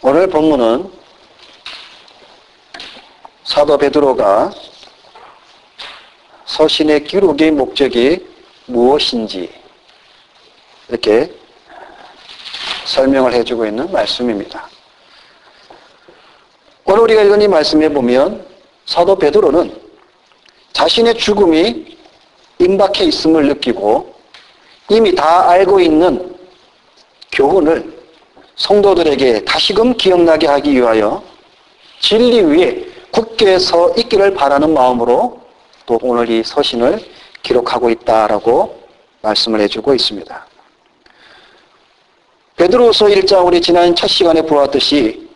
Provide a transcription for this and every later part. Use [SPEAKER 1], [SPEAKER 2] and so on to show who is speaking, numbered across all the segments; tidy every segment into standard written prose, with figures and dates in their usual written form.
[SPEAKER 1] 오늘 본문은 사도 베드로가 서신의 기록의 목적이 무엇인지 이렇게 설명을 해주고 있는 말씀입니다. 오늘 우리가 읽은 이 말씀에 보면 사도 베드로는 자신의 죽음이 임박해 있음을 느끼고 이미 다 알고 있는 교훈을 성도들에게 다시금 기억나게 하기 위하여 진리 위에 굳게 서 있기를 바라는 마음으로 또 오늘 이 서신을 기록하고 있다라고 말씀을 해주고 있습니다. 베드로후서 1장 우리 지난 첫 시간에 보았듯이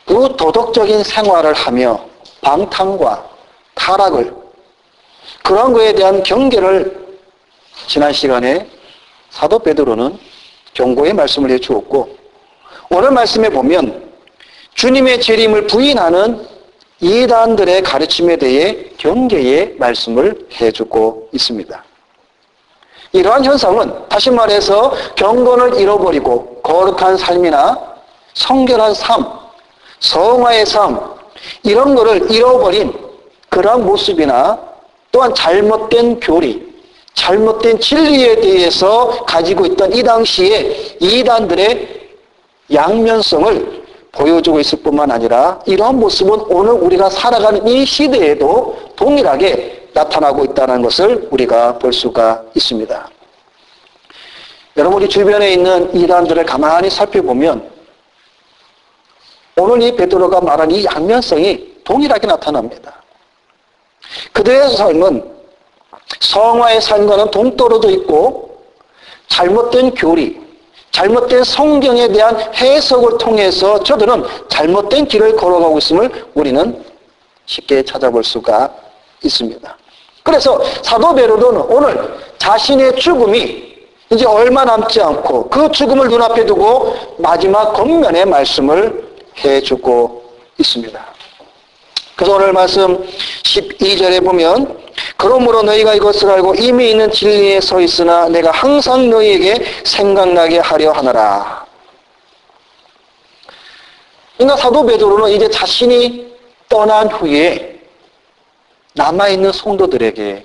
[SPEAKER 1] 부도덕적인 생활을 하며 방탕과 타락을 그러한 것에 대한 경계를 지난 시간에 사도 베드로는 경고의 말씀을 해주었고 오늘 말씀에 보면 주님의 재림을 부인하는 이단들의 가르침에 대해 경계의 말씀을 해주고 있습니다. 이러한 현상은 다시 말해서 경건을 잃어버리고 거룩한 삶이나 성결한 삶, 성화의 삶 이런 것을 잃어버린 그러한 모습이나 또한 잘못된 교리, 잘못된 진리에 대해서 가지고 있던 이 당시에 이단들의 양면성을 보여주고 있을 뿐만 아니라 이러한 모습은 오늘 우리가 살아가는 이 시대에도 동일하게 나타나고 있다는 것을 우리가 볼 수가 있습니다. 여러분 우리 주변에 있는 이단들을 가만히 살펴보면 오늘 이 베드로가 말한 이 양면성이 동일하게 나타납니다. 그들의 삶은 성화의 삶과는 동떨어져 있고 잘못된 교리, 잘못된 성경에 대한 해석을 통해서 저들은 잘못된 길을 걸어가고 있음을 우리는 쉽게 찾아볼 수가 있습니다. 그래서 사도 베드로는 오늘 자신의 죽음이 이제 얼마 남지 않고 그 죽음을 눈앞에 두고 마지막 권면의 말씀을 해주고 있습니다. 그래서 오늘 말씀 12절에 보면 그러므로 너희가 이것을 알고 이미 있는 진리에 서 있으나 내가 항상 너희에게 생각나게 하려 하노라. 그러니까 사도 베드로는 이제 자신이 떠난 후에 남아있는 성도들에게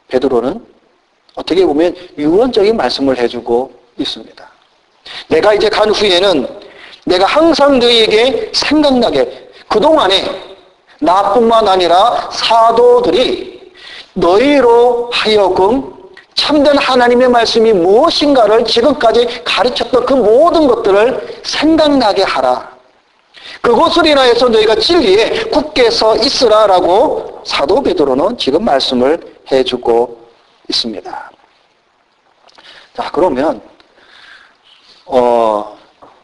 [SPEAKER 1] 베드로는 어떻게 보면 유언적인 말씀을 해주고 있습니다. 내가 이제 간 후에는 내가 항상 너희에게 생각나게 그동안에 나뿐만 아니라 사도들이 너희로 하여금 참된 하나님의 말씀이 무엇인가를 지금까지 가르쳤던 그 모든 것들을 생각나게 하라. 그것을 인하여서 너희가 진리에 굳게 서 있으라라고 사도 베드로는 지금 말씀을 해주고 있습니다. 자, 그러면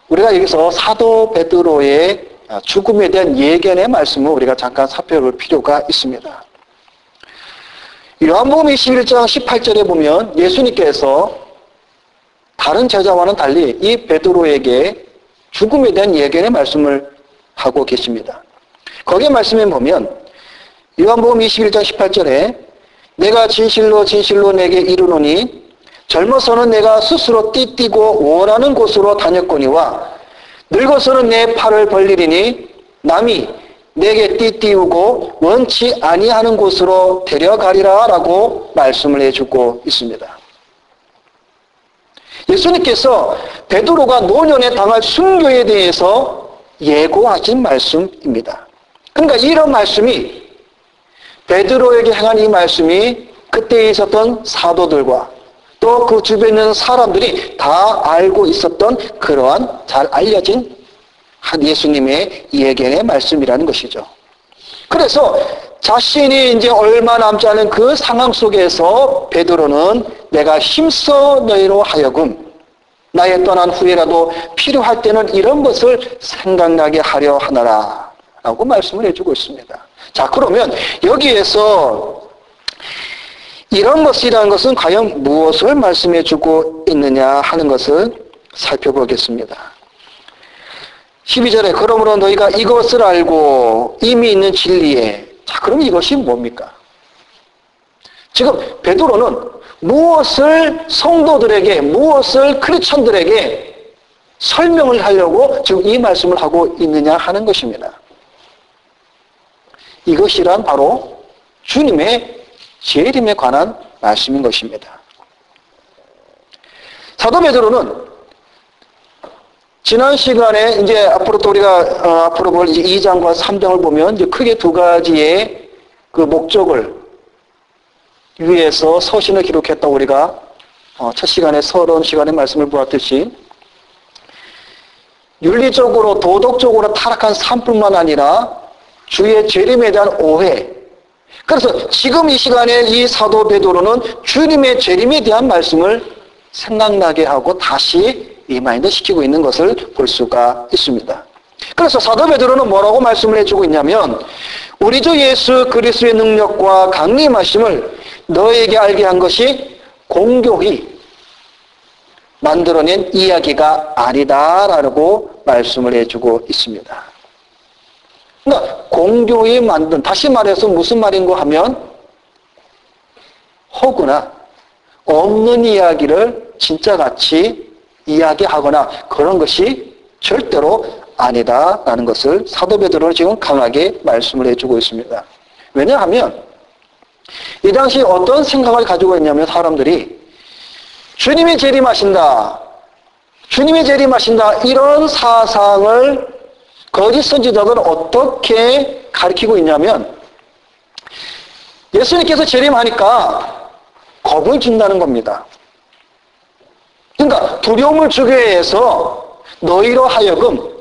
[SPEAKER 1] 우리가 여기서 사도 베드로의 죽음에 대한 예견의 말씀을 우리가 잠깐 살펴볼 필요가 있습니다. 요한복음 21장 18절에 보면 예수님께서 다른 제자와는 달리 이 베드로에게 죽음에 대한 예견의 말씀을 하고 계십니다. 거기에 말씀에 보면 요한복음 21장 18절에 내가 진실로 진실로 내게 이르노니 젊어서는 내가 스스로 띠띠고 원하는 곳으로 다녔거니와 늙어서는 내 팔을 벌리리니 남이 내게 띠띠우고 원치 아니하는 곳으로 데려가리라 라고 말씀을 해주고 있습니다. 예수님께서 베드로가 노년에 당할 순교에 대해서 예고하신 말씀입니다. 그러니까 이런 말씀이 베드로에게 향한 이 말씀이 그때 있었던 사도들과 또 그 주변에 있는 사람들이 다 알고 있었던 그러한 잘 알려진 한 예수님의 예견의 말씀이라는 것이죠. 그래서 자신이 이제 얼마 남지 않은 그 상황 속에서 베드로는 내가 힘써 너희로 하여금 나의 떠난 후에라도 필요할 때는 이런 것을 생각나게 하려 하노라 라고 말씀을 해주고 있습니다. 자, 그러면 여기에서 이런 것이라는 것은 과연 무엇을 말씀해주고 있느냐 하는 것을 살펴보겠습니다. 12절에 그러므로 너희가 이것을 알고 이미 있는 진리에 자, 그럼 이것이 뭡니까? 지금 베드로는 무엇을 성도들에게 무엇을 크리스천들에게 설명을 하려고 지금 이 말씀을 하고 있느냐 하는 것입니다. 이것이란 바로 주님의 재림에 관한 말씀인 것입니다. 사도 베드로는 지난 시간에 이제 앞으로 또 우리가 앞으로 볼 이제 2장과 3장을 보면 이제 크게 두 가지의 그 목적을 위해서 서신을 기록했다고 우리가 첫 시간에 서론 시간에 말씀을 보았듯이 윤리적으로 도덕적으로 타락한 삶뿐만 아니라 주의 재림에 대한 오해. 그래서 지금 이 시간에 이 사도 베드로는 주님의 재림에 대한 말씀을 생각나게 하고 다시 리마인드 시키고 있는 것을 볼 수가 있습니다. 그래서 사도 베드로는 뭐라고 말씀을 해주고 있냐면 우리 주 예수 그리스도의 능력과 강림하심을 너에게 알게 한 것이 공교히 만들어낸 이야기가 아니다라고 말씀을 해주고 있습니다. 그러니까 공교히 만든, 다시 말해서 무슨 말인고 하면 허구나 없는 이야기를 진짜같이 이야기하거나 그런 것이 절대로 아니다라는 것을 사도 베드로는 지금 강하게 말씀을 해주고 있습니다. 왜냐하면 이 당시 어떤 생각을 가지고 있냐면 사람들이 주님이 재림하신다. 주님이 재림하신다. 이런 사상을 거짓 선지자들은 어떻게 가르치고 있냐면 예수님께서 재림하니까 겁을 준다는 겁니다. 그러니까 두려움을 주기 위해서 너희로 하여금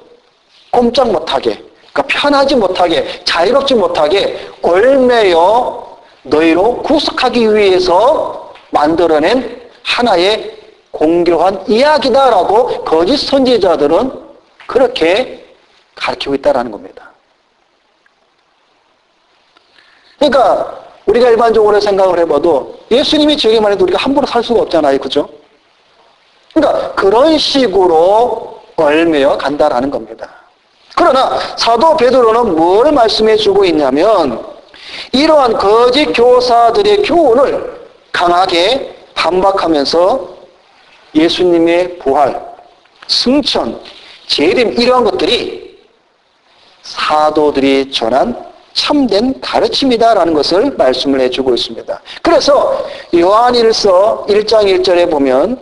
[SPEAKER 1] 꼼짝 못하게, 그러니까 편하지 못하게, 자유롭지 못하게 얽매여 너희로 구속하기 위해서 만들어낸 하나의 공교한 이야기다라고 거짓 선지자들은 그렇게 가르치고 있다는 겁니다. 그러니까 우리가 일반적으로 생각을 해봐도 예수님이 재림만 해도 우리가 함부로 살 수가 없잖아요. 그죠? 그러니까 그런 식으로 얽매여 간다라는 겁니다. 그러나 사도 베드로는 뭘 말씀해 주고 있냐면 이러한 거짓 교사들의 교훈을 강하게 반박하면서 예수님의 부활, 승천, 재림 이러한 것들이 사도들이 전한 참된 가르침이다라는 것을 말씀을 해주고 있습니다. 그래서 요한일서 1장 1절에 보면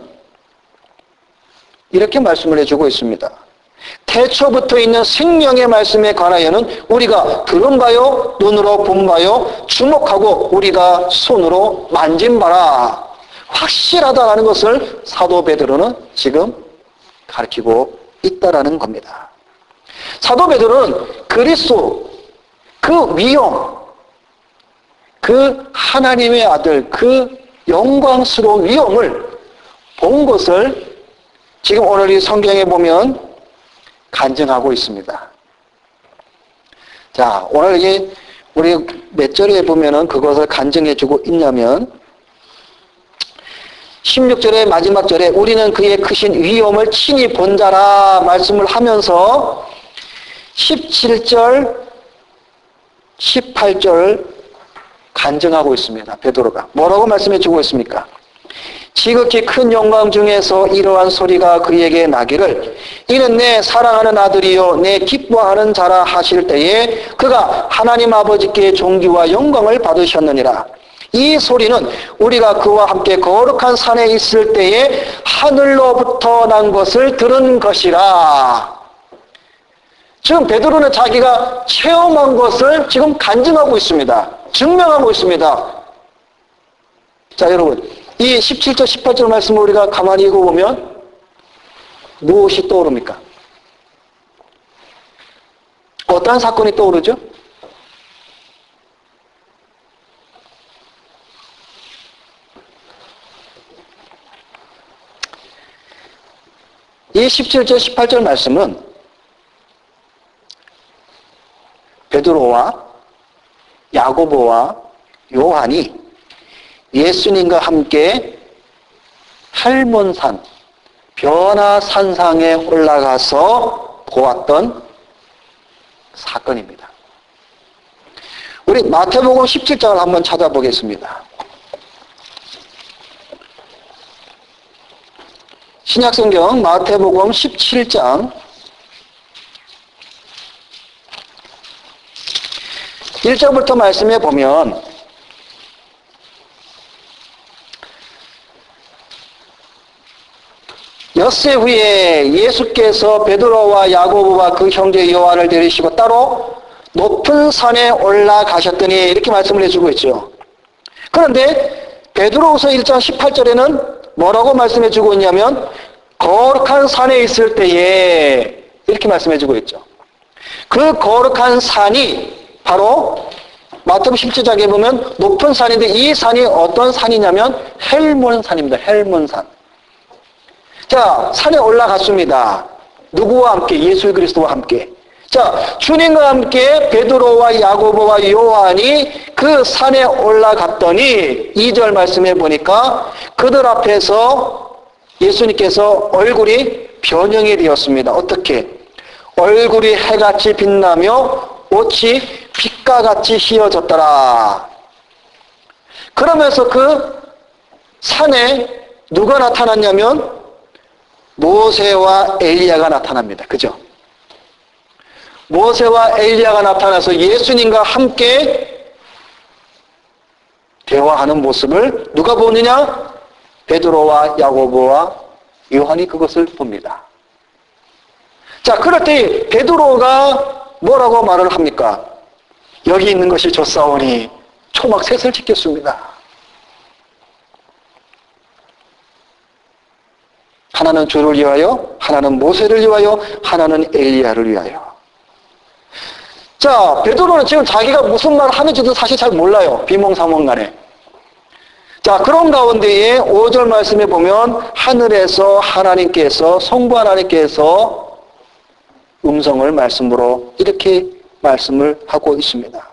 [SPEAKER 1] 이렇게 말씀을 해주고 있습니다. 태초부터 있는 생명의 말씀에 관하여는 우리가 들은 바요, 눈으로 본 바요, 주목하고 우리가 손으로 만진 바라. 확실하다라는 것을 사도 베드로는 지금 가르치고 있다라는 겁니다. 사도 베드로는 그리스도, 그 위엄, 그 하나님의 아들, 그 영광스러운 위엄을 본 것을 지금 오늘 이 성경에 보면 간증하고 있습니다. 자, 오늘 이게 우리 몇 절에 보면은 그것을 간증해주고 있냐면 16절의 마지막 절에 우리는 그의 크신 위엄을 친히 본 자라 말씀을 하면서 17절, 18절 간증하고 있습니다. 베드로가. 뭐라고 말씀해 주고 있습니까? 지극히 큰 영광 중에서 이러한 소리가 그에게 나기를 이는 내 사랑하는 아들이요 내 기뻐하는 자라 하실 때에 그가 하나님 아버지께 존귀와 영광을 받으셨느니라. 이 소리는 우리가 그와 함께 거룩한 산에 있을 때에 하늘로부터 난 것을 들은 것이라. 지금 베드로는 자기가 체험한 것을 지금 간증하고 있습니다. 증명하고 있습니다. 자, 여러분, 이 17절, 18절 말씀을 우리가 가만히 읽어보면 무엇이 떠오릅니까? 어떠한 사건이 떠오르죠? 이 17절, 18절 말씀은 베드로와 야고보와 요한이 예수님과 함께 할몬산, 변화산상에 올라가서 보았던 사건입니다. 우리 마태복음 17장을 한번 찾아보겠습니다. 신약성경 마태복음 17장 1절부터 말씀해 보면 엿새 후에 예수께서 베드로와 야고보와 그 형제 요한을 데리시고 따로 높은 산에 올라가셨더니 이렇게 말씀을 해주고 있죠. 그런데 베드로후서 1장 18절에는 뭐라고 말씀해주고 있냐면 거룩한 산에 있을 때에 이렇게 말씀해주고 있죠. 그 거룩한 산이 바로 마태복음 17장에 보면 높은 산인데 이 산이 어떤 산이냐면 헬몬산입니다. 헬몬산. 자, 산에 올라갔습니다. 누구와 함께? 예수 그리스도와 함께. 자, 주님과 함께 베드로와 야고보와 요한이 그 산에 올라갔더니 2절 말씀해 보니까 그들 앞에서 예수님께서 얼굴이 변형이 되었습니다. 어떻게? 얼굴이 해같이 빛나며 옷이 빛과 같이 휘어졌더라. 그러면서 그 산에 누가 나타났냐면 모세와 엘리야가 나타납니다. 그죠? 모세와 엘리야가 나타나서 예수님과 함께 대화하는 모습을 누가 보느냐? 베드로와 야고보와 요한이 그것을 봅니다. 자, 그럴 때 베드로가 뭐라고 말을 합니까? 여기 있는 것이 좋사오니 초막셋을 지켰습니다. 하나는 주를 위하여, 하나는 모세를 위하여, 하나는 엘리야를 위하여. 자, 베드로는 지금 자기가 무슨 말을 하는지도 사실 잘 몰라요. 비몽사몽간에. 자, 그런 가운데에 5절 말씀에 보면 하늘에서 하나님께서, 성부 하나님께서 음성을 말씀으로 이렇게 말씀을 하고 있습니다.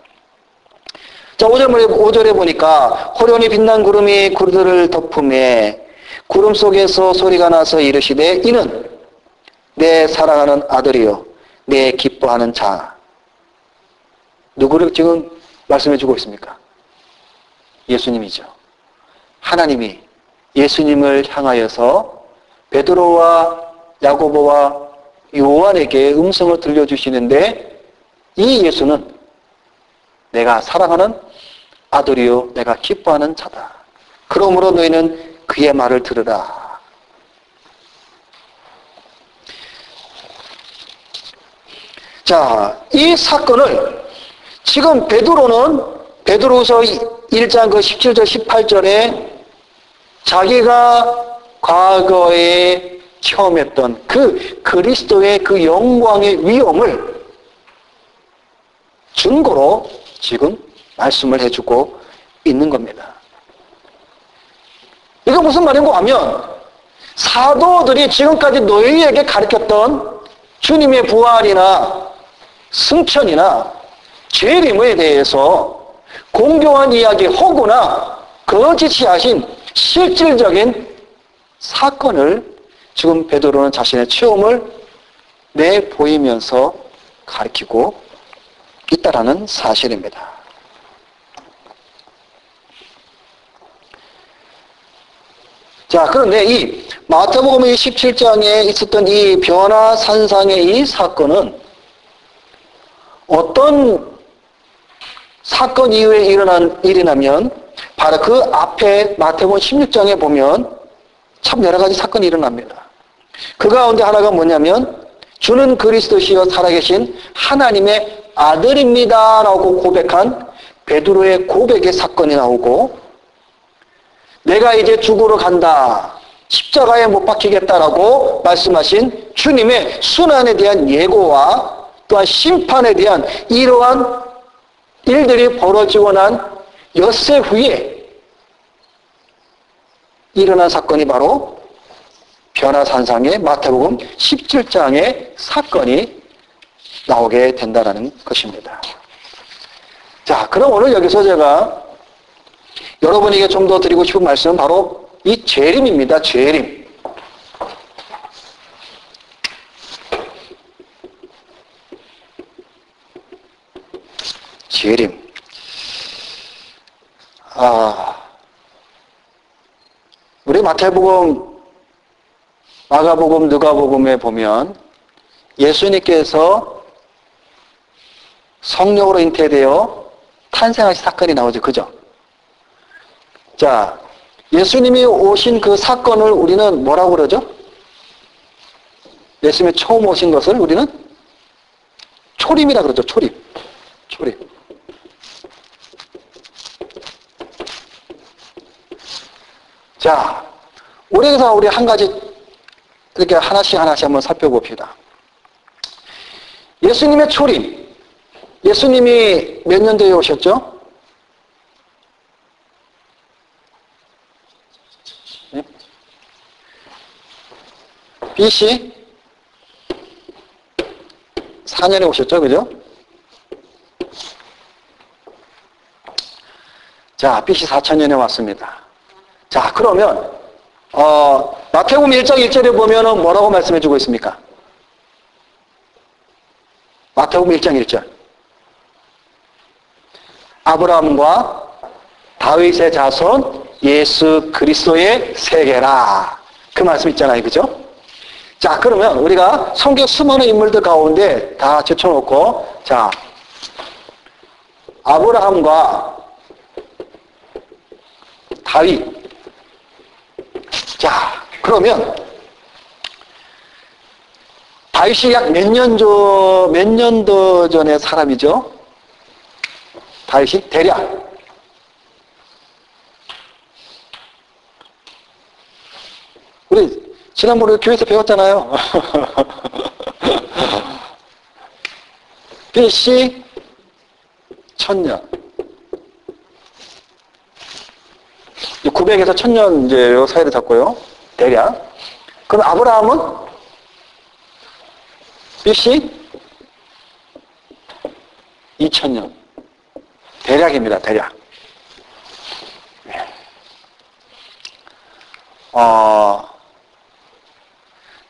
[SPEAKER 1] 자, 5절에 보니까 호련히 빛난 구름이 그들을 덮음에 구름 속에서 소리가 나서 이르시되 이는 내 사랑하는 아들이요 내 기뻐하는 자. 누구를 지금 말씀해 주고 있습니까? 예수님이죠. 하나님이 예수님을 향하여서 베드로와 야고보와 요한에게 음성을 들려주시는데 이 예수는 내가 사랑하는 아들이요 내가 기뻐하는 자다. 그러므로 너희는 그의 말을 들으라. 자, 이 사건을 지금 베드로후서 1장 그 17절 18절에 자기가 과거에 체험했던 그 그리스도의 그 영광의 위엄을 증거로 지금 말씀을 해주고 있는 겁니다. 이거 무슨 말인고 하면 사도들이 지금까지 너희에게 가르쳤던 주님의 부활이나 승천이나 재림에 대해서 공교한 이야기 혹으나 거짓이 하신 실질적인 사건을 지금 베드로는 자신의 체험을 내보이면서 가르치고 있다라는 사실입니다. 자, 그런데 이 마태복음 17장에 있었던 이 변화산상의 이 사건은 어떤 사건 이후에 일어난 일이냐면 바로 그 앞에 마태복음 16장에 보면 참 여러 가지 사건이 일어납니다. 그 가운데 하나가 뭐냐면 주는 그리스도시여 살아계신 하나님의 아들입니다 라고 고백한 베드로의 고백의 사건이 나오고 내가 이제 죽으러 간다. 십자가에 못 박히겠다라고 말씀하신 주님의 순환에 대한 예고와 또한 심판에 대한 이러한 일들이 벌어지고 난 엿새 후에 일어난 사건이 바로 변화산상의 마태복음 17장의 사건이 나오게 된다는 것입니다. 자, 그럼 오늘 여기서 제가 여러분에게 좀 더 드리고 싶은 말씀은 바로 이 재림입니다. 재림. 재림. 우리 마태복음 마가복음, 누가복음에 보면 예수님께서 성령으로 잉태되어 탄생하신 사건이 나오죠. 그죠? 자, 예수님이 오신 그 사건을 우리는 뭐라고 그러죠? 예수님이 처음 오신 것을 우리는 초림이라 그러죠. 초림. 초림. 자, 우리에서 우리 한 가지 이렇게 하나씩 한번 살펴봅시다. 예수님의 초림. 예수님이 몇 년도에 오셨죠? 네? BC 4년에 오셨죠? 그죠? 자, BC 4천년에 왔습니다. 자, 그러면 마태복음 1장 1절에 보면은 뭐라고 말씀해 주고 있습니까? 마태복음 1장 1절. 아브라함과 다윗의 자손 예수 그리스도의 세계라. 그 말씀 있잖아요. 그죠? 자, 그러면 우리가 성경 수많은 인물들 가운데 다 제쳐놓고, 자, 아브라함과 다윗. 자, 그러면 다윗이 약 몇 년도 전의 사람이죠? 다윗이 대략 우리 지난번에 교회에서 배웠잖아요. BC 1000년 900에서 1000년 이제 요 사이를 잡고요. 대략. 그럼 아브라함은 BC 2000년. 대략입니다. 대략.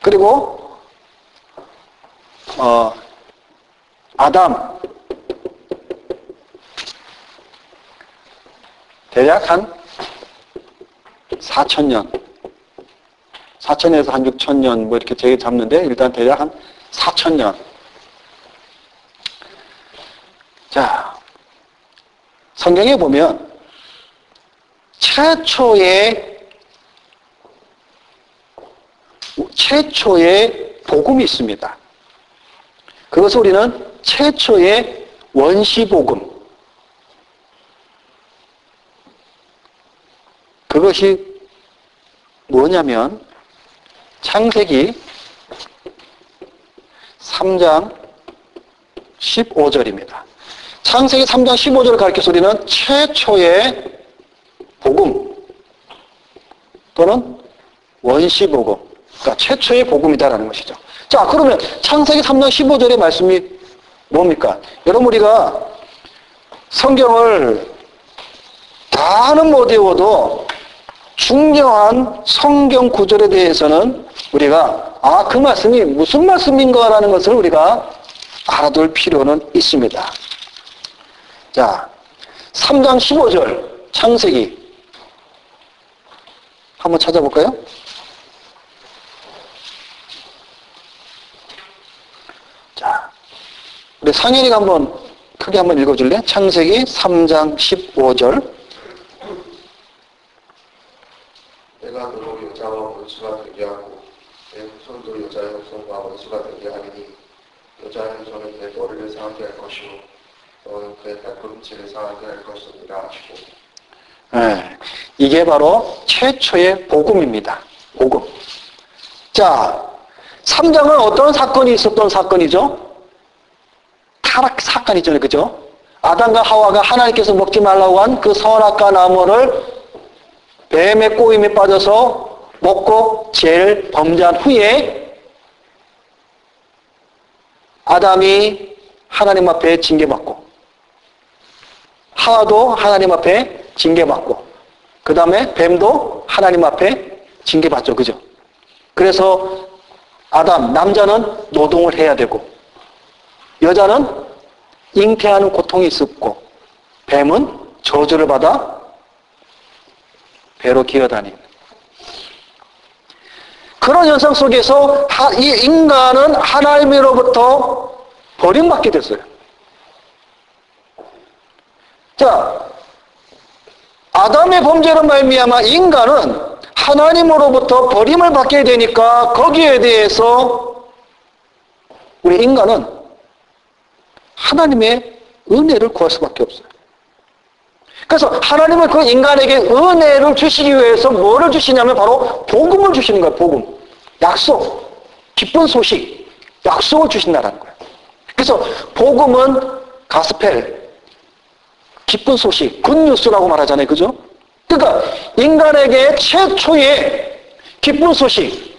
[SPEAKER 1] 그리고 아담 대략 한 4000년 4000에서 한 6000년 뭐 이렇게 제게 잡는데 일단 대략 한 4000년. 자, 성경에 보면 최초의 복음이 있습니다. 그것을 우리는 최초의 원시복음. 그것이 뭐냐면 창세기 3장 15절입니다. 창세기 3장 15절을 가리켜서 우리는 최초의 복음 또는 원시복음, 그러니까 최초의 복음이다라는 것이죠. 자, 그러면 창세기 3장 15절의 말씀이 뭡니까? 여러분, 우리가 성경을 다는 못 외워도 중요한 성경 구절에 대해서는 우리가 그 말씀이 무슨 말씀인가라는 것을 우리가 알아둘 필요는 있습니다. 자, 3장 15절 창세기 한번 찾아볼까요? 자, 우리 상현이가 크게 한번 읽어줄래? 창세기 3장 15절.
[SPEAKER 2] 내가 너로 여자와 원수가 되게 하고 내 후손도 여자의 후손과 원수가 되게 하리니 여자의 후손은 내 머리를 상하게 할 것이고 너는 그의 발꿈치를 상하게 할 것이니라 하시고.
[SPEAKER 1] 네, 이게 바로 최초의 복음입니다. 복음. 자, 3장은 어떤 사건이 있었던 사건이죠? 타락 사건이잖아요. 그죠? 아담과 하와가 하나님께서 먹지 말라고 한 그 선악과 나무를 뱀의 꼬임에 빠져서 먹고 죄를 범죄한 후에 아담이 하나님 앞에 징계받고 하와도 하나님 앞에 징계받고 그 다음에 뱀도 하나님 앞에 징계받죠. 그죠? 그래서 남자는 노동을 해야 되고 여자는 잉태하는 고통이 있었고 뱀은 저주를 받아 배로 기어다니는. 그런 현상 속에서 이 인간은 하나님으로부터 버림받게 됐어요. 자, 아담의 범죄로 말미암아 인간은 하나님으로부터 버림을 받게 되니까 거기에 대해서 우리 인간은 하나님의 은혜를 구할 수밖에 없어요. 그래서 하나님은 그 인간에게 은혜를 주시기 위해서 뭐를 주시냐면 바로 복음을 주시는 거예요. 복음. 약속. 기쁜 소식. 약속을 주신다는 거예요. 그래서 복음은 가스펠. 기쁜 소식. 굿뉴스라고 말하잖아요. 그죠? 그러니까 인간에게 최초의 기쁜 소식.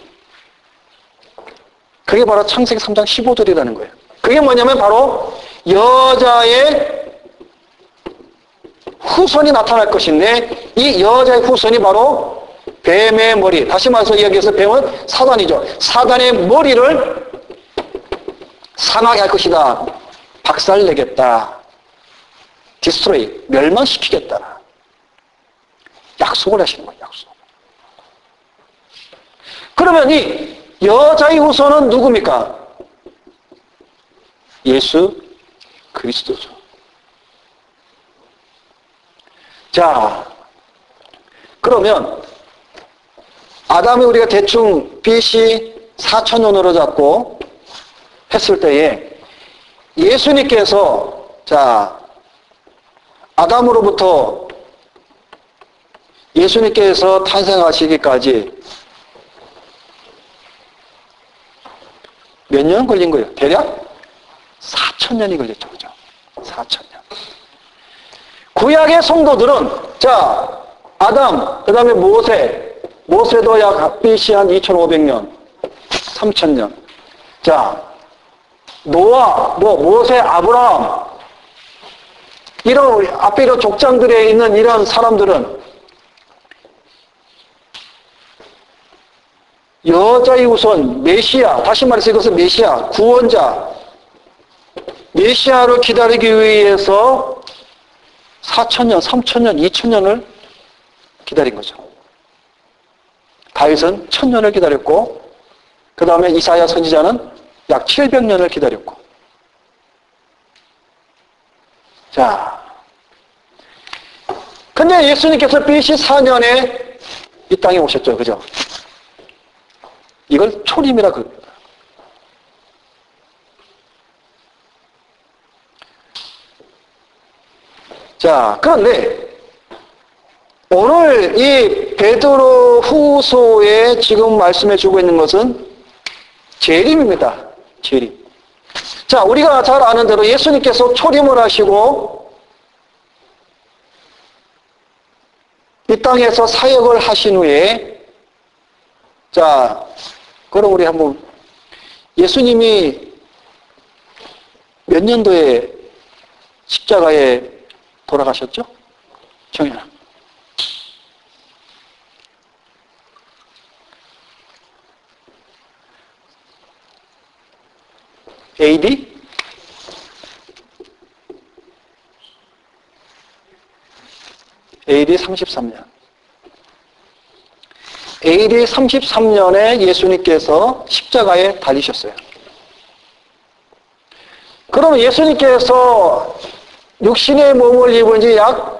[SPEAKER 1] 그게 바로 창세기 3장 15절이라는 거예요. 그게 뭐냐면 바로 여자의 후손이 나타날 것인데 이 여자의 후손이 바로 뱀의 머리. 다시 말해서 여기에서 뱀은 사단이죠. 사단의 머리를 상하게 할 것이다. 박살내겠다. 디스트로이. 멸망시키겠다. 약속을 하시는 거예요. 약속. 그러면 이 여자의 후손은 누굽니까? 예수 그리스도죠. 자, 그러면 아담이 우리가 대충 BC 4000년으로 잡고 했을 때에 예수님께서 자 아담으로부터 예수님께서 탄생하시기까지 몇 년 걸린 거예요? 대략 4000년이 걸렸죠. 그죠? 4000년. 구약의 성도들은 자 아담, 그 다음에 모세도 약 BC 한 2500년, 3000년. 자 노아, 모세, 아브라함 이런 앞에 이런 족장들에 있는 이런 사람들은 여자의 후손, 메시아, 다시 말해서 이것은 메시아, 구원자, 메시아를 기다리기 위해서 4000년, 3000년, 2000년을 기다린 거죠. 다윗은 1000년을 기다렸고 그 다음에 이사야 선지자는 약 700년을 기다렸고 자 근데 예수님께서 BC 4년에 이 땅에 오셨죠. 그죠? 이걸 초림이라 그럽니다. 자, 그런데 오늘 이 베드로 후서에 지금 말씀해 주고 있는 것은 재림입니다. 재림. 자, 우리가 잘 아는 대로 예수님께서 초림을 하시고 이 땅에서 사역을 하신 후에 자, 그럼 우리 한번 예수님이 몇 년도에 십자가에 돌아가셨죠? 정연아. AD? AD 33년. AD 33년에 예수님께서 십자가에 달리셨어요. 그러면 예수님께서 육신의 몸을 입은 지 약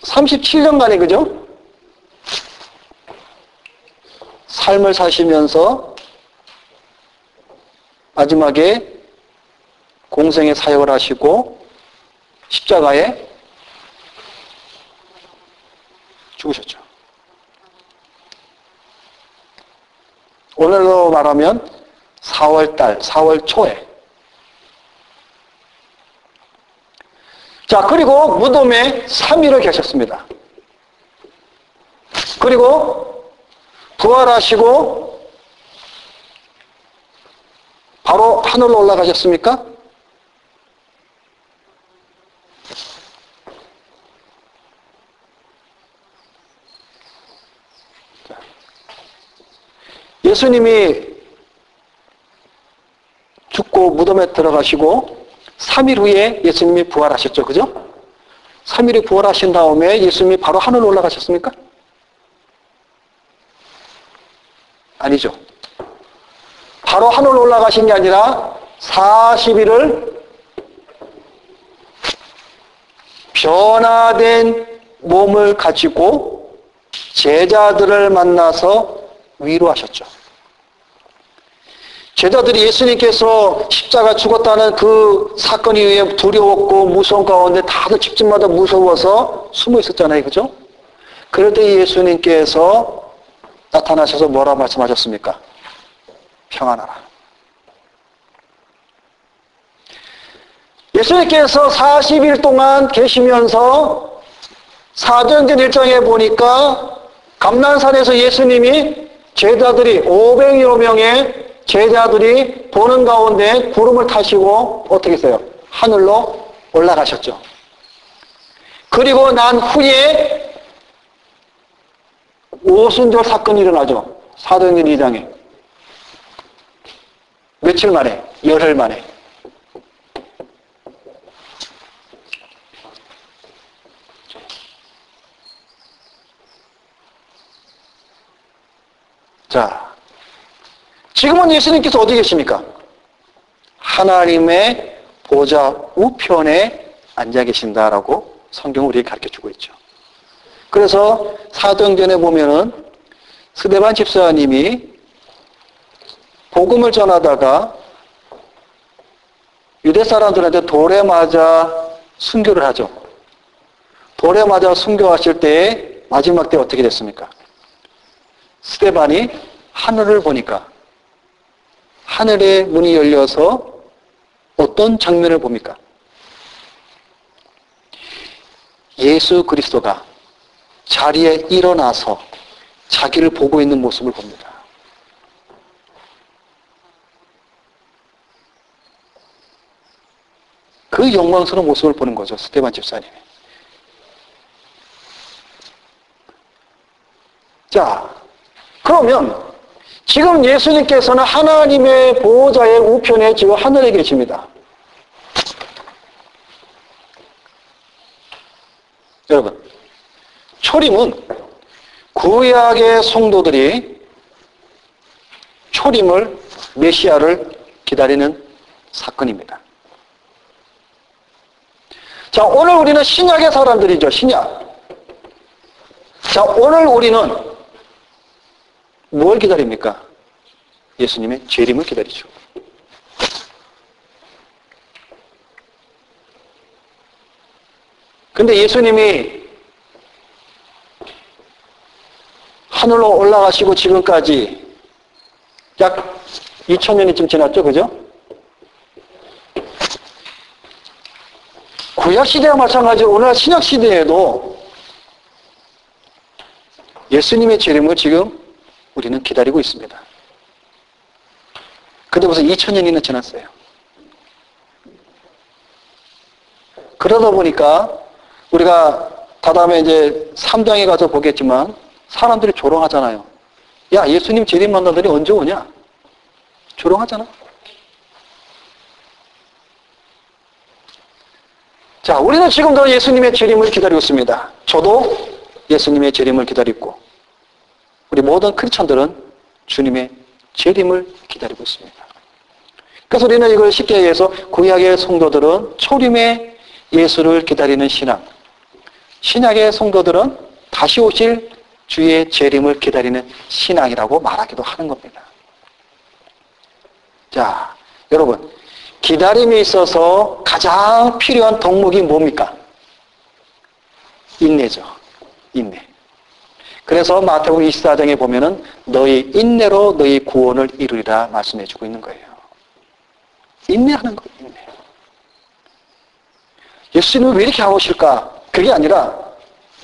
[SPEAKER 1] 37년간에 그죠? 삶을 사시면서 마지막에 공생의 사역을 하시고 십자가에 죽으셨죠. 오늘로 말하면 4월달, 4월 초에. 자, 그리고 무덤에 3일을 계셨습니다. 그리고 부활하시고 바로 하늘로 올라가셨습니까? 예수님이 죽고 무덤에 들어가시고 3일 후에 예수님이 부활하셨죠. 그죠? 3일에 부활하신 다음에 예수님이 바로 하늘로 올라가셨습니까? 아니죠. 바로 하늘로 올라가신 게 아니라 40일을 변화된 몸을 가지고 제자들을 만나서 위로하셨죠. 제자들이 예수님께서 십자가 죽었다는 그 사건 이후에 두려웠고 무서운 가운데 다들 집집마다 무서워서 숨어 있었잖아요. 그죠? 그럴 때 예수님께서 나타나셔서 뭐라 말씀하셨습니까? 평안하라. 예수님께서 40일 동안 계시면서 사도행전 1장에 보니까 감난산에서 예수님이 제자들이 500여 명의 제자들이 보는 가운데 구름을 타시고 어떻게 했어요? 하늘로 올라가셨죠. 그리고 난 후에 오순절 사건이 일어나죠. 사도행전 2장에. 며칠 만에? 열흘 만에. 자, 지금은 예수님께서 어디 계십니까? 하나님의 보좌 우편에 앉아 계신다라고 성경은 우리에게 가르쳐주고 있죠. 그래서 사도행전에 보면은 스데반 집사님이 복음을 전하다가 유대 사람들한테 돌에 맞아 순교를 하죠. 돌에 맞아 순교하실 때에 마지막 때 어떻게 됐습니까? 스데반이 하늘을 보니까 하늘의 문이 열려서 어떤 장면을 봅니까? 예수 그리스도가 자리에 일어나서 자기를 보고 있는 모습을 봅니다. 그 영광스러운 모습을 보는 거죠. 스데반 집사님이. 자, 그러면 지금 예수님께서는 하나님의 보호자의 우편에 지금 하늘에 계십니다. 여러분, 초림은 구약의 성도들이 초림을, 메시아를 기다리는 사건입니다. 자, 오늘 우리는 신약의 사람들이죠. 신약. 자, 오늘 우리는 뭘 기다립니까? 예수님의 재림을 기다리죠. 근데 예수님이 하늘로 올라가시고 지금까지 약 2000년이쯤 지났죠. 그죠? 구약시대와 마찬가지로 오늘 신약시대에도 예수님의 재림을 지금 우리는 기다리고 있습니다. 근데 벌써 2000년이나 지났어요. 그러다 보니까 우리가 다음에 이제 3장에 가서 보겠지만 사람들이 조롱하잖아요. 야, 예수님 재림 만나더니 언제 오냐? 조롱하잖아. 자, 우리는 지금도 예수님의 재림을 기다리고 있습니다. 저도 예수님의 재림을 기다리고 우리 모든 크리스천들은 주님의 재림을 기다리고 있습니다. 그래서 우리는 이걸 쉽게 얘기해서 구약의 성도들은 초림의 예수를 기다리는 신앙, 신약의 성도들은 다시 오실 주의 재림을 기다리는 신앙이라고 말하기도 하는 겁니다. 자, 여러분, 기다림에 있어서 가장 필요한 덕목이 뭡니까? 인내죠. 인내. 그래서 마태복음 24장에 보면은 너희 인내로 너희 구원을 이루리라 말씀해주고 있는 거예요. 인내하는 거예요. 인내. 예수님은 왜 이렇게 하고 오실까? 그게 아니라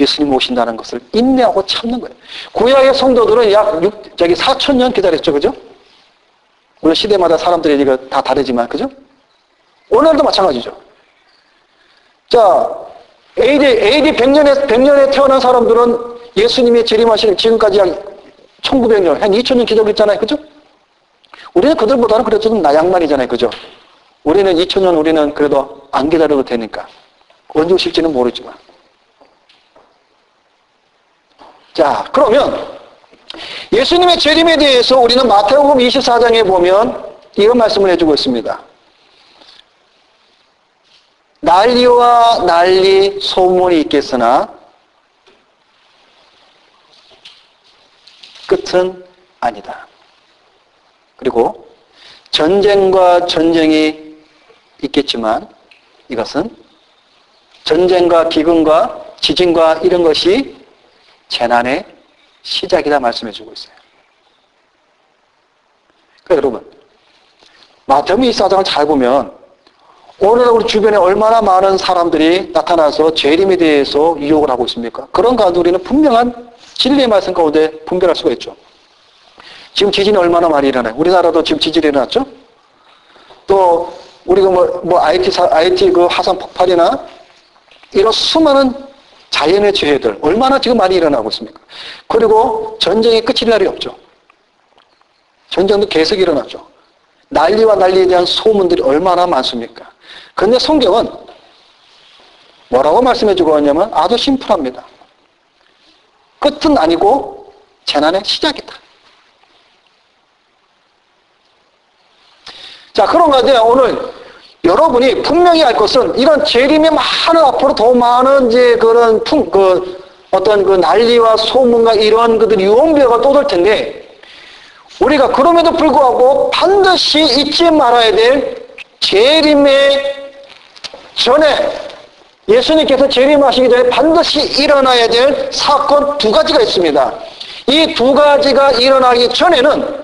[SPEAKER 1] 예수님 오신다는 것을 인내하고 참는 거예요. 구약의 성도들은 약 4,000년 기다렸죠. 그죠? 물론 시대마다 사람들의 얘기가 다 다르지만, 그죠? 오늘도 마찬가지죠. 자, AD 100년에 태어난 사람들은 예수님의 재림하시는 지금까지 약 1900년, 한 2000년 기다리고 있잖아요. 그죠? 우리는 그들보다는 그래도 좀 나양만이잖아요. 그죠? 우리는 2000년 우리는 그래도 안 기다려도 되니까. 언제 오실지는 모르지만. 자, 그러면 예수님의 재림에 대해서 우리는 마태복음 24장에 보면 이런 말씀을 해주고 있습니다. 난리와 난리 소문이 있겠으나 끝은 아니다. 그리고 전쟁과 전쟁이 있겠지만 이것은 전쟁과 기근과 지진과 이런 것이 재난의 시작이다 말씀해주고 있어요. 그러니까 여러분, 마태복음 24장을 잘 보면 오늘 우리 주변에 얼마나 많은 사람들이 나타나서 재림에 대해서 유혹을 하고 있습니까? 그런 가운데 우리는 분명한 진리의 말씀 가운데 분별할 수가 있죠. 지금 지진이 얼마나 많이 일어나요? 우리나라도 지금 지진이 일어났죠? 또 우리가 IT 그 화산 폭발이나 이런 수많은 자연의 재해들 얼마나 지금 많이 일어나고 있습니까? 그리고 전쟁이 끝일 날이 없죠. 전쟁도 계속 일어나죠. 난리와 난리에 대한 소문들이 얼마나 많습니까? 그런데 성경은 뭐라고 말씀해주고 있냐면 아주 심플합니다. 끝은 아니고 재난의 시작이다. 자, 그런 가운데 오늘 여러분이 분명히 알 것은 이런 재림의 많은 앞으로 더 많은 이제 그런 어떤 그 난리와 소문과 이러한 그들 유언비어가 떠돌 텐데 우리가 그럼에도 불구하고 반드시 잊지 말아야 될 재림의 전에 예수님께서 재림하시기 전에 반드시 일어나야 될 사건 두 가지가 있습니다. 이 두 가지가 일어나기 전에는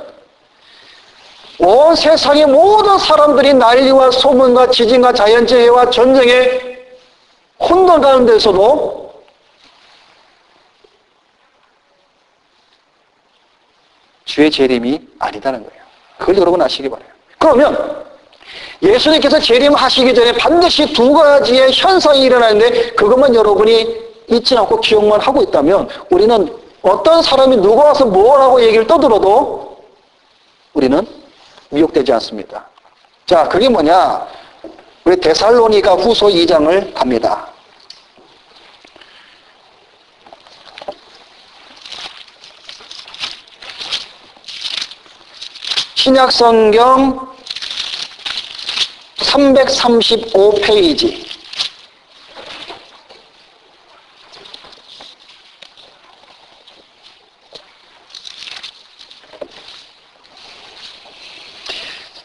[SPEAKER 1] 온 세상의 모든 사람들이 난리와 소문과 지진과 자연재해와 전쟁의 혼돈 가운데서도 주의 재림이 아니다는 거예요. 그걸 여러분 아시기 바라요. 그러면 예수님께서 재림하시기 전에 반드시 두 가지의 현상이 일어나는데 그것만 여러분이 잊지 않고 기억만 하고 있다면 우리는 어떤 사람이 누가 와서 뭐라고 얘기를 떠들어도 우리는 미혹되지 않습니다. 자, 그게 뭐냐? 우리 데살로니가 후서 2장을 갑니다. 신약성경 335페이지.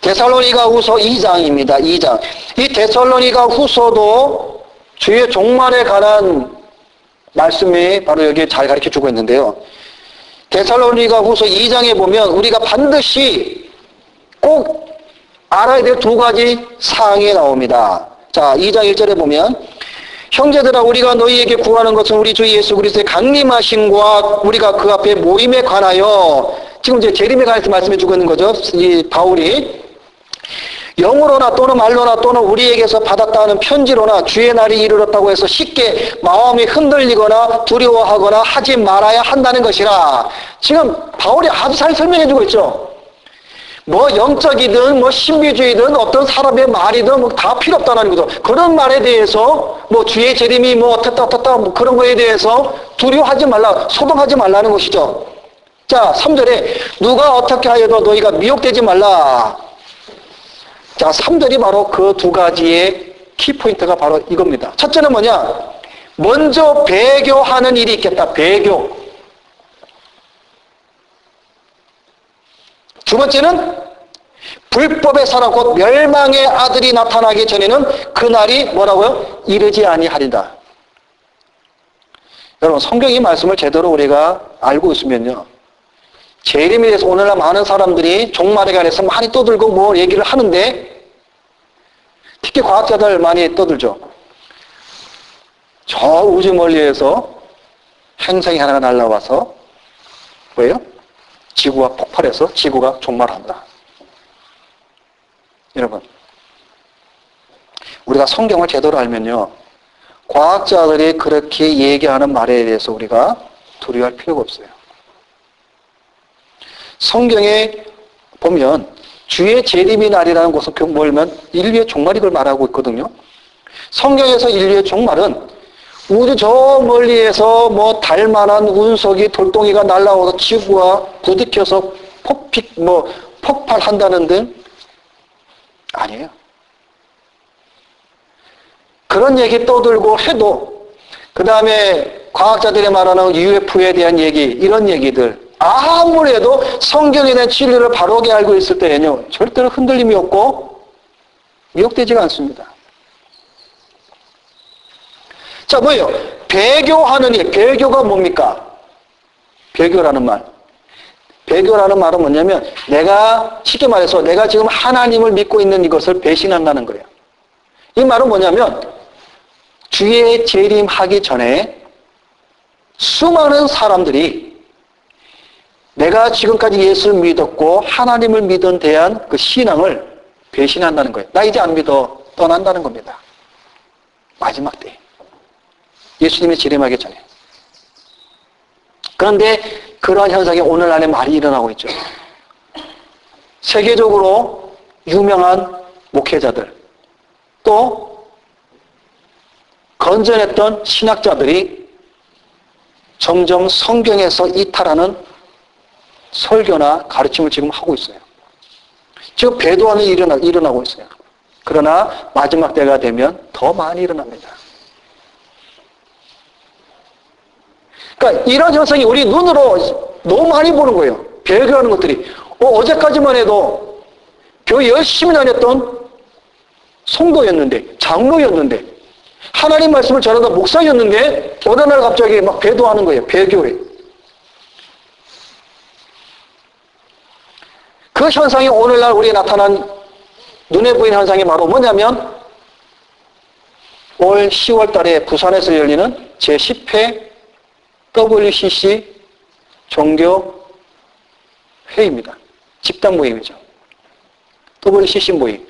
[SPEAKER 1] 데살로니가 후서 2장입니다. 2장. 이 데살로니가 후서도 주의 종말에 관한 말씀이 바로 여기에 잘 가르쳐주고 있는데요. 데살로니가 후서 2장에 보면 우리가 반드시 꼭 알아야 될 두 가지 사항이 나옵니다. 자, 2장 1절에 보면 형제들아 우리가 너희에게 구하는 것은 우리 주 예수 그리스도의 강림하심과 우리가 그 앞에 모임에 관하여 지금 이제 재림에 관해서 말씀해 주고 있는 거죠. 이 바울이 영으로나 또는 말로나 또는 우리에게서 받았다는 편지로나 주의 날이 이르렀다고 해서 쉽게 마음이 흔들리거나 두려워하거나 하지 말아야 한다는 것이라. 지금 바울이 아주 잘 설명해 주고 있죠. 뭐 영적이든 뭐 신비주의든 어떤 사람의 말이든 뭐 다 필요 없다는 거죠. 그런 말에 대해서 뭐 주의 재림이 뭐 어떻다 뭐 그런 거에 대해서 두려워하지 말라, 소동하지 말라는 것이죠. 자, 3절에 누가 어떻게 하여도 너희가 미혹되지 말라. 자, 3절이 바로 그 두 가지의 키포인트가 바로 이겁니다. 첫째는 뭐냐? 먼저 배교하는 일이 있겠다. 배교. 두 번째는 불법의 사람 곧 멸망의 아들이 나타나기 전에는 그날이 뭐라고요? 이르지 아니하리다. 여러분 성경의 말씀을 제대로 우리가 알고 있으면요. 재림에 대해서 오늘날 많은 사람들이 종말에 관해서 많이 떠들고 뭐 얘기를 하는데 특히 과학자들 많이 떠들죠. 저 우주 멀리에서 행성이 하나가 날아와서 뭐예요? 지구가 폭발해서 지구가 종말한다. 여러분 우리가 성경을 제대로 알면요. 과학자들이 그렇게 얘기하는 말에 대해서 우리가 두려워할 필요가 없어요. 성경에 보면 주의 재림의 날이라는 것은 뭐냐면 인류의 종말이 그걸 말하고 있거든요. 성경에서 인류의 종말은 우주 저 멀리에서 뭐 달만한 운석이 돌덩이가 날아와서 지구와 부딪혀서 폭발한다는 등 아니에요. 그런 얘기 떠들고 해도 그 다음에 과학자들이 말하는 UFO에 대한 얘기 이런 얘기들 아무래도 성경에 대한 진리를 바로게 알고 있을 때에는요 절대로 흔들림이 없고 미혹되지가 않습니다. 자, 뭐예요? 배교하는 일. 배교가 뭡니까? 배교라는 말. 배교라는 말은 뭐냐면 내가 쉽게 말해서 내가 지금 하나님을 믿고 있는 이것을 배신한다는 거예요. 이 말은 뭐냐면 주의 재림하기 전에 수많은 사람들이 내가 지금까지 예수를 믿었고 하나님을 믿은 대한 그 신앙을 배신한다는 거예요. 나 이제 안 믿어. 떠난다는 겁니다. 마지막 때. 예수님의 재림하기 전에. 그런데 그러한 현상이 오늘날에 많이 일어나고 있죠. 세계적으로 유명한 목회자들 또 건전했던 신학자들이 점점 성경에서 이탈하는 설교나 가르침을 지금 하고 있어요. 지금 배도하는 일이 일어나고 있어요. 그러나 마지막 때가 되면 더 많이 일어납니다. 그러니까 이런 현상이 우리 눈으로 너무 많이 보는 거예요. 배교하는 것들이. 어제까지만 해도 교회 열심히 다녔던 성도였는데, 장로였는데, 하나님 말씀을 전하던 목사였는데 어느 날 갑자기 막 배도하는 거예요. 배교에. 그 현상이 오늘날 우리에 나타난 눈에 보이는 현상이 바로 뭐냐면 올 10월 달에 부산에서 열리는 제10회 WCC 종교 회의입니다. 집단 모임이죠. WCC 모임.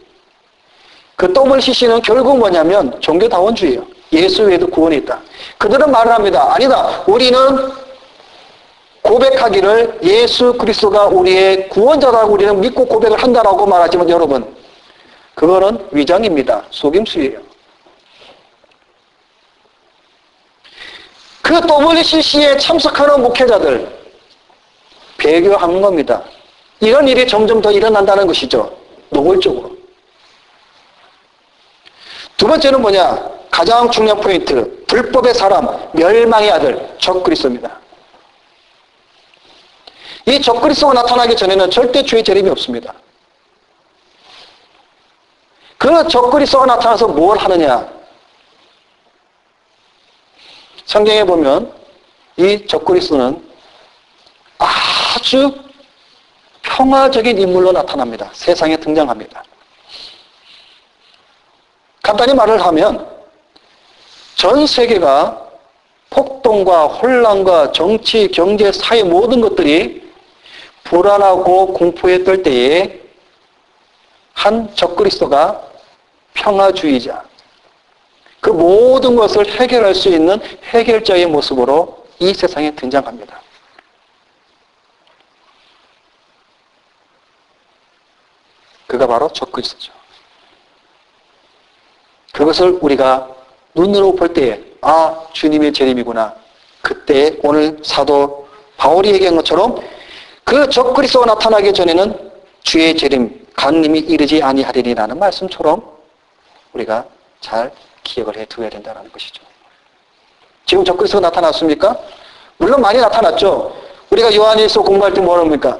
[SPEAKER 1] 그 WCC는 결국 뭐냐면 종교다원주의예요. 예수 외에도 구원이 있다. 그들은 말을 합니다. 아니다. 우리는 고백하기를 예수 그리스도가 우리의 구원자라고 우리는 믿고 고백을 한다라고 말하지만 여러분 그거는 위장입니다. 속임수예요. 그 WCC에 참석하는 목회자들 배교하는 겁니다. 이런 일이 점점 더 일어난다는 것이죠. 노골적으로. 두 번째는 뭐냐? 가장 중요한 포인트. 불법의 사람, 멸망의 아들, 적그리스도입니다. 이 적그리스도가 나타나기 전에는 절대 주의 재림이 없습니다. 그 적그리스도가 나타나서 뭘 하느냐? 성경에 보면 이 적그리스도는 아주 평화적인 인물로 나타납니다. 세상에 등장합니다. 간단히 말을 하면 전 세계가 폭동과 혼란과 정치, 경제, 사회 모든 것들이 불안하고 공포에 떨 때에 한 적그리스도가 평화주의자, 그 모든 것을 해결할 수 있는 해결자의 모습으로 이 세상에 등장합니다. 그가 바로 적그리스도죠. 그것을 우리가 눈으로 볼 때에 주님의 재림이구나. 그때 오늘 사도 바울이 얘기한 것처럼 그 적그리스도가 나타나기 전에는 주의 재림, 강림이 이르지 아니하리라는 말씀처럼 우리가 잘 기억을 해두어야 된다는 것이죠. 지금 적그리스도가 나타났습니까? 물론 많이 나타났죠. 우리가 요한일서 공부할 때 뭐랍니까?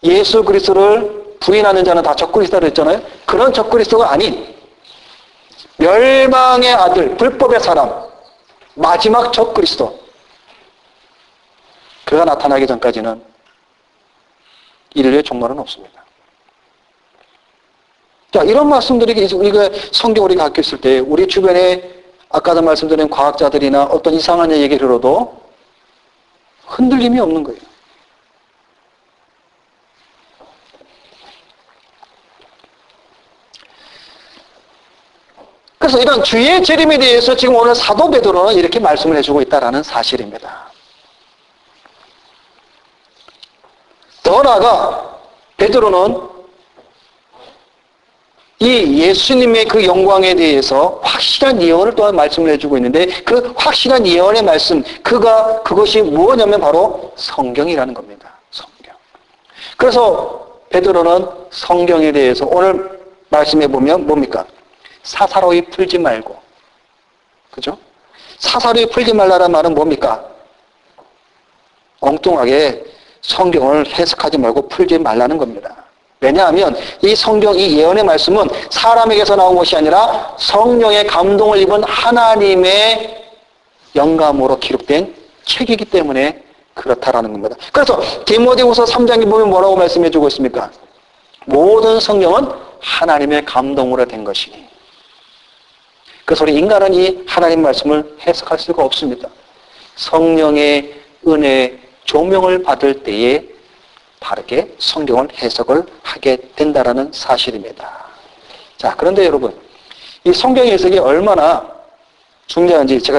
[SPEAKER 1] 예수 그리스도를 부인하는 자는 다 적그리스도라 했잖아요. 그런 적그리스도가 아닌 멸망의 아들, 불법의 사람, 마지막 적그리스도. 그가 나타나기 전까지는 인류의 종말은 없습니다. 자, 이런 말씀들이 우리가 성경 우리가 갖고 있을 때 우리 주변에 아까도 말씀드린 과학자들이나 어떤 이상한 얘기를 들어도 흔들림이 없는 거예요. 그래서 이런 주의 재림에 대해서 지금 오늘 사도 베드로는 이렇게 말씀을 해주고 있다는 사실입니다. 더 나아가 베드로는 이 예수님의 그 영광에 대해서 확실한 예언을 또한 말씀을 해주고 있는데 그 확실한 예언의 말씀, 그것이 뭐냐면 바로 성경이라는 겁니다. 성경. 그래서 베드로는 성경에 대해서 오늘 말씀해 보면 뭡니까? 사사로이 풀지 말고. 그죠? 사사로이 풀지 말라는 말은 뭡니까? 엉뚱하게 성경을 해석하지 말고 풀지 말라는 겁니다. 왜냐하면 이 성경, 이 예언의 말씀은 사람에게서 나온 것이 아니라 성령의 감동을 입은 하나님의 영감으로 기록된 책이기 때문에 그렇다라는 겁니다. 그래서 디모데후서 3장에 보면 뭐라고 말씀해 주고 있습니까? 모든 성경은 하나님의 감동으로 된 것이니. 그래서 우리 인간은 이 하나님 말씀을 해석할 수가 없습니다. 성령의 은혜, 조명을 받을 때에 바르게 성경을 해석을 하게 된다라는 사실입니다. 자, 그런데 여러분, 이 성경 해석이 얼마나 중요한지 제가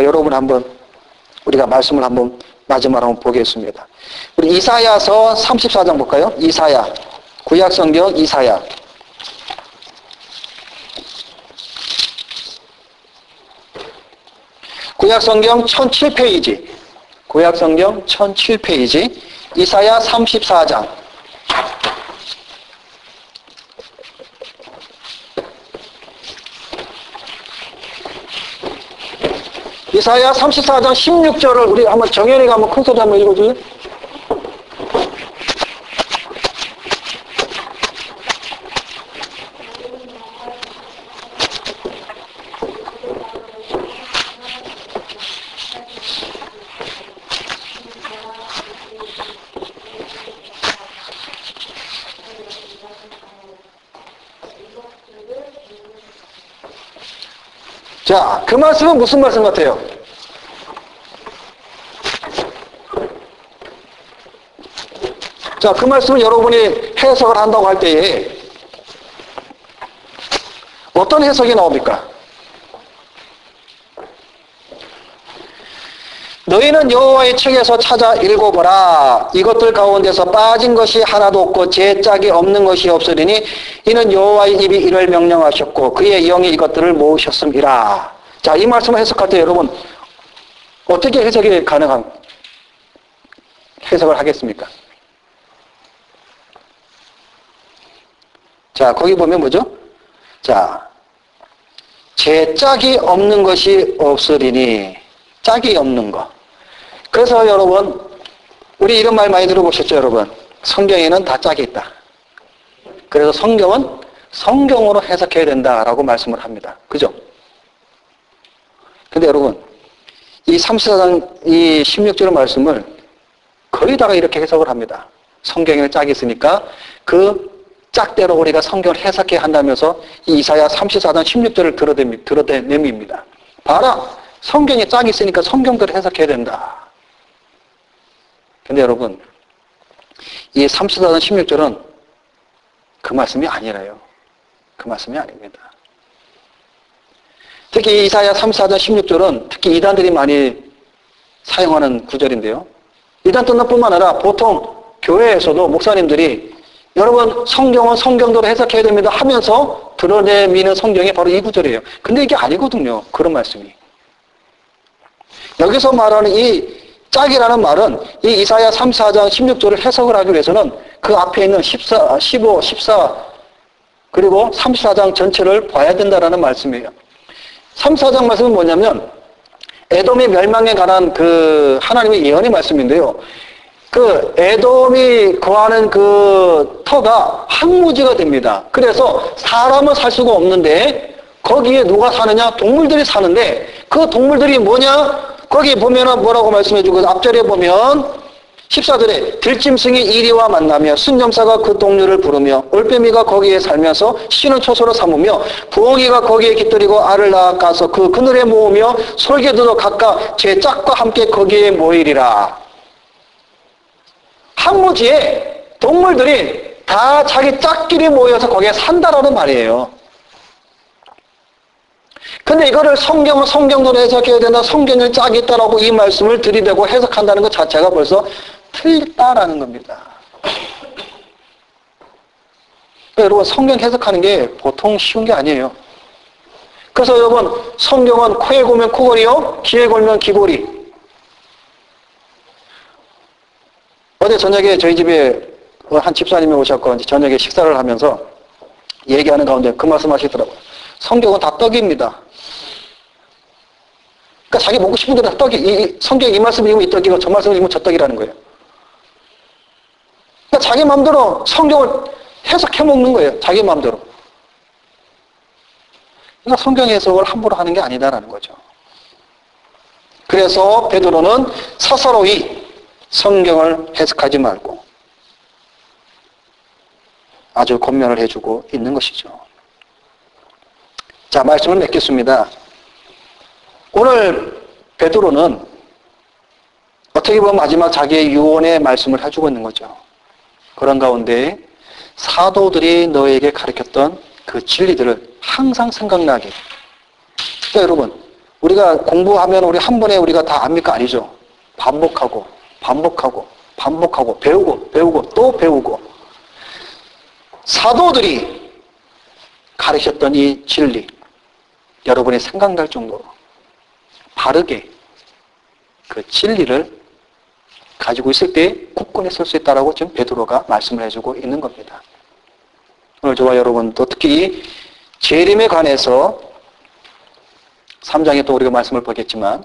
[SPEAKER 1] 우리가 말씀을 한번 마지막으로 한번 보겠습니다. 우리 이사야서 34장 볼까요? 이사야, 구약 성경 이사야. 구약 성경 1007페이지. 구약 성경 1007페이지. 이사야 34장. 이사야 34장 16절을 우리 한번 정연이가 한번 큰 소리 한번 읽어줄래? 자, 그 말씀은 무슨 말씀 같아요? 자, 그 말씀은 여러분이 해석을 한다고 할 때에 어떤 해석이 나옵니까? 너희는 여호와의 책에서 찾아 읽어보라. 이것들 가운데서 빠진 것이 하나도 없고 제 짝이 없는 것이 없으리니 이는 여호와의 입이 이를 명령하셨고 그의 영이 이것들을 모으셨음이라. 자, 이 말씀을 해석할 때 여러분 어떻게 해석이 가능한 해석을 하겠습니까? 자, 거기 보면 뭐죠? 자, 제 짝이 없는 것이 없으리니 짝이 없는 거. 그래서 여러분, 우리 이런 말 많이 들어보셨죠, 여러분? 성경에는 다 짝이 있다. 그래서 성경은 성경으로 해석해야 된다라고 말씀을 합니다. 그죠? 근데 여러분, 이 34장 이 16절 말씀을 거의 다가 이렇게 해석을 합니다. 성경에는 짝이 있으니까 그 짝대로 우리가 성경을 해석해야 한다면서 이 이사야 34장 16절을 드러냅니다. 봐라! 성경에 짝이 있으니까 성경대로 해석해야 된다. 근데 여러분, 이 34장 16절은 그 말씀이 아니래요. 그 말씀이 아닙니다. 특히 이사야 34장 16절은 특히 이단들이 많이 사용하는 구절인데요. 이단뿐만 아니라 보통 교회에서도 목사님들이 여러분 성경은 성경대로 해석해야 됩니다 하면서 드러내미는 성경이 바로 이 구절이에요. 근데 이게 아니거든요. 그런 말씀이. 여기서 말하는 이 짝이라는 말은 이 이사야 34장 16절을 해석을 하기 위해서는 그 앞에 있는 14, 15, 14 그리고 34장 전체를 봐야 된다라는 말씀이에요. 34장 말씀은 뭐냐면 에돔의 멸망에 관한 그 하나님의 예언의 말씀인데요. 그 에돔이 거하는 그 터가 황무지가 됩니다. 그래서 사람은 살 수가 없는데 거기에 누가 사느냐? 동물들이 사는데 그 동물들이 뭐냐? 거기 보면은 뭐라고 말씀해주고 앞절에 보면 14절에 들짐승이 이리와 만나며 순점사가 그 동료를 부르며 올빼미가 거기에 살면서 씨는 초소로 삼으며 부엉이가 거기에 깃들이고 알을 낳아가서 그 그늘에 모으며 솔개들도 각각 제 짝과 함께 거기에 모이리라. 황무지에 동물들이 다 자기 짝끼리 모여서 거기에 산다라는 말이에요. 근데 이거를 성경은 성경대로 해석해야 된다, 성경에 짝이 있다라고 이 말씀을 들이대고 해석한다는 것 자체가 벌써 틀렸다라는 겁니다. 여러분 성경 해석하는 게 보통 쉬운 게 아니에요. 그래서 여러분 성경은 코에 골면 코골이요, 귀에 골면 귀골이. 어제 저녁에 저희 집에 한 집사님이 오셨고 저녁에 식사를 하면서 얘기하는 가운데 그 말씀 하시더라고요. 성경은 다 떡입니다. 그러니까 자기 먹고 싶은 대로 다 떡이, 성경 이 말씀 읽으면 이 떡이고 저 말씀 읽으면 저 떡이라는 거예요. 그러니까 자기 마음대로 성경을 해석해 먹는 거예요. 자기 마음대로. 그러니까 성경 해석을 함부로 하는 게 아니다라는 거죠. 그래서 베드로는 사사로이 성경을 해석하지 말고 아주 권면을 해주고 있는 것이죠. 자, 말씀을 맺겠습니다. 오늘 베드로는 어떻게 보면 마지막 자기의 유언의 말씀을 해주고 있는 거죠. 그런 가운데 사도들이 너에게 가르쳤던 그 진리들을 항상 생각나게. 그러니까 여러분, 우리가 공부하면 우리 한 번에 우리가 다 압니까? 아니죠. 반복하고 배우고 또 배우고. 사도들이 가르쳤던 이 진리, 여러분이 생각날 정도로 바르게 그 진리를 가지고 있을 때 굳건히 설 수 있다라고 지금 베드로가 말씀을 해주고 있는 겁니다. 오늘 저와 여러분도 특히 재림에 관해서 3장에 또 우리가 말씀을 보겠지만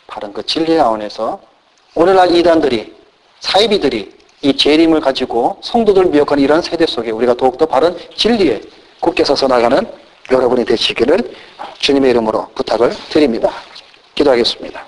[SPEAKER 1] 바른 그 진리 안에서 오늘날 이단들이, 사이비들이 이 재림을 가지고 성도들을 미혹하는 이런 세대 속에 우리가 더욱더 바른 진리에 굳게 서서 나가는 여러분이 되시기를 주님의 이름으로 부탁을 드립니다. 기도하겠습니다.